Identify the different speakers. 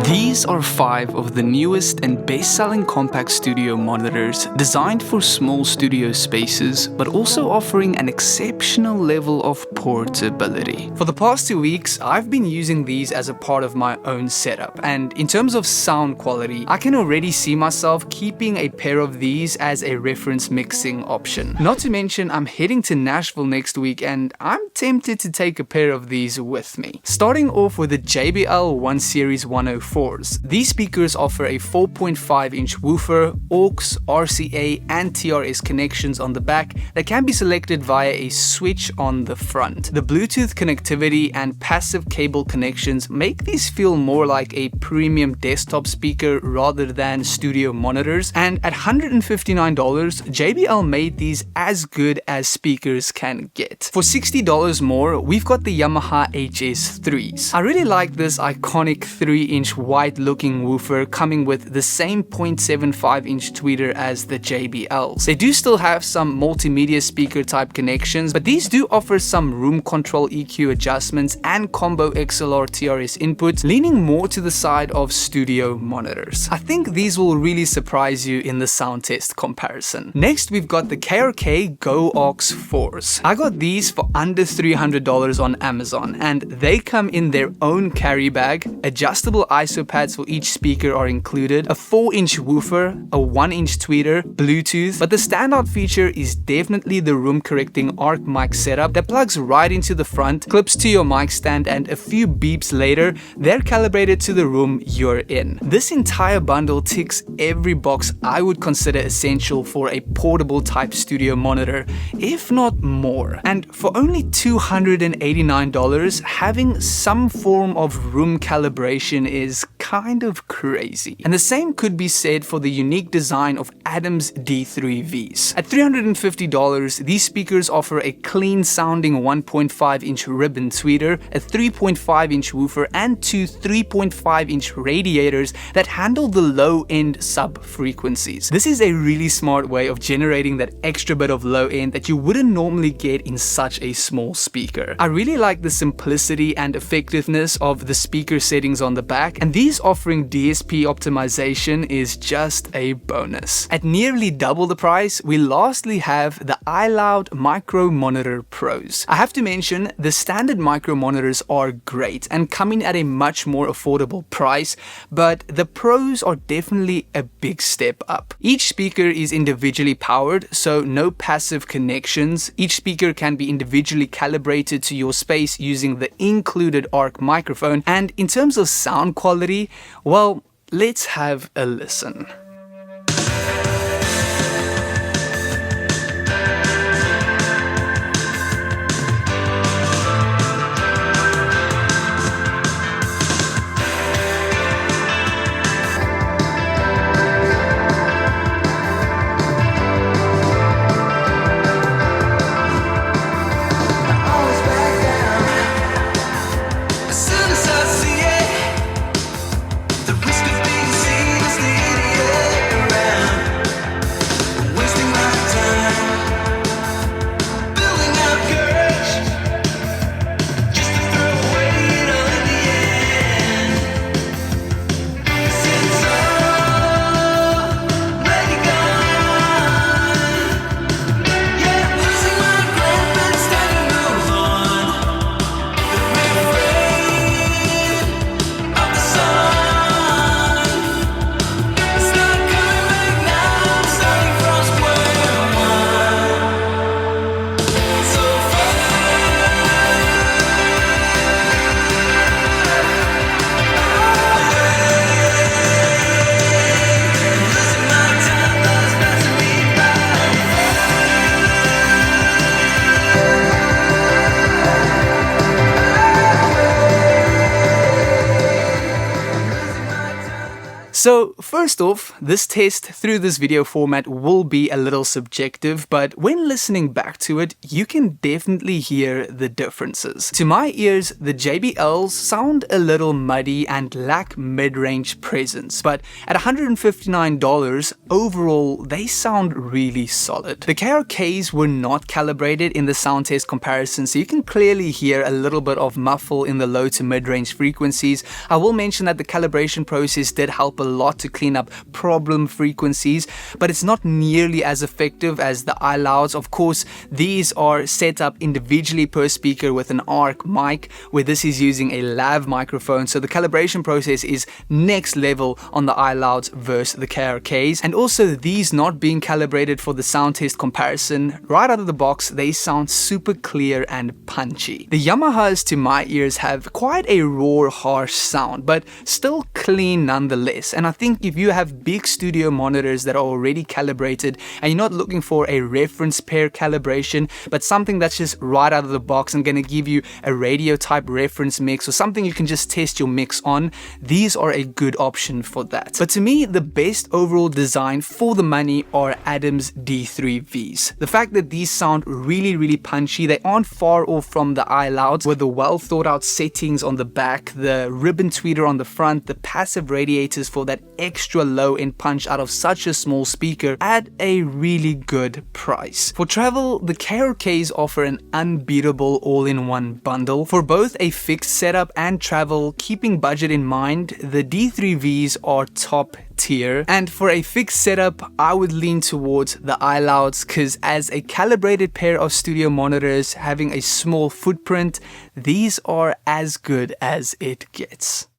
Speaker 1: These are 5 of the newest and best-selling compact studio monitors designed for small studio spaces, but also offering an exceptional level of portability. For the past 2 weeks, I've been using these as a part of my own setup, and in terms of sound quality, I can already see myself keeping a pair of these as a reference mixing option. Not to mention, I'm heading to Nashville next week and I'm tempted to take a pair of these with me. Starting off with the JBL 1 Series 104. These speakers offer a 4.5-inch woofer, aux, RCA, and TRS connections on the back that can be selected via a switch on the front. The Bluetooth connectivity and passive cable connections make these feel more like a premium desktop speaker rather than studio monitors, and at $159, JBL made these as good as speakers can get. For $60 more, we've got the Yamaha HS3s. I really like this iconic 3-inch white looking woofer coming with the same 0.75-inch tweeter as the JBLs. They do still have some multimedia speaker type connections, but these do offer some room control EQ adjustments and combo XLR TRS inputs, leaning more to the side of studio monitors. I think these will really surprise you in the sound test comparison. Next, we've got the KRK GoAux 4s. I got these for under $300 on Amazon, and they come in their own carry bag. Adjustable ISO pads for each speaker are included, a 4-inch woofer, a 1-inch tweeter, Bluetooth, but the standout feature is definitely the room correcting ARC mic setup that plugs right into the front, clips to your mic stand, and a few beeps later, they're calibrated to the room you're in. This entire bundle ticks every box I would consider essential for a portable type studio monitor, if not more. And for only $289, having some form of room calibration is kind of crazy. And the same could be said for the unique design of Adam's D3Vs. At $350, these speakers offer a clean sounding 1.5-inch ribbon tweeter, a 3.5-inch woofer, and 2 3.5-inch radiators that handle the low-end sub-frequencies. This is a really smart way of generating that extra bit of low-end that you wouldn't normally get in such a small speaker. I really like the simplicity and effectiveness of the speaker settings on the back, and these offering DSP optimization is just a bonus. At nearly double the price, we lastly have the iLoud Micro Monitor Pros. I have to mention, the standard micro monitors are great and coming at a much more affordable price, but the Pros are definitely a big step up. Each speaker is individually powered, so no passive connections. Each speaker can be individually calibrated to your space using the included ARC microphone, and in terms of sound quality, well, let's have a listen.
Speaker 2: The risk of being seen as the idiot.
Speaker 1: So first off, this test through this video format will be a little subjective, but when listening back to it, you can definitely hear the differences. To my ears, the JBLs sound a little muddy and lack mid-range presence, but at $159, overall, they sound really solid. The KRKs were not calibrated in the sound test comparison, so you can clearly hear a little bit of muffle in the low to mid-range frequencies. I will mention that the calibration process did help a lot to clean up problem frequencies, but it's not nearly as effective as the iLouds. Of course, these are set up individually per speaker with an ARC mic, where this is using a lav microphone, so the calibration process is next level on the iLouds versus the KRKs. And also, these not being calibrated for the sound test comparison, right out of the box, they sound super clear and punchy. The Yamahas, to my ears, have quite a raw, harsh sound, but still clean nonetheless. And I think if you have big studio monitors that are already calibrated and you're not looking for a reference pair calibration, but something that's just right out of the box and going to give you a radio type reference mix or something you can just test your mix on, these are a good option for that. But to me, the best overall design for the money are Adam's D3Vs. The fact that these sound really punchy, they aren't far off from the iLouds with the well thought out settings on the back, the ribbon tweeter on the front, the passive radiators for that extra low end punch out of such a small speaker at a really good price. For travel, the KRKs offer an unbeatable all-in-one bundle. For both a fixed setup and travel, keeping budget in mind, the D3Vs are top tier. And for a fixed setup, I would lean towards the iLouds, because as a calibrated pair of studio monitors having a small footprint, these are as good as it gets.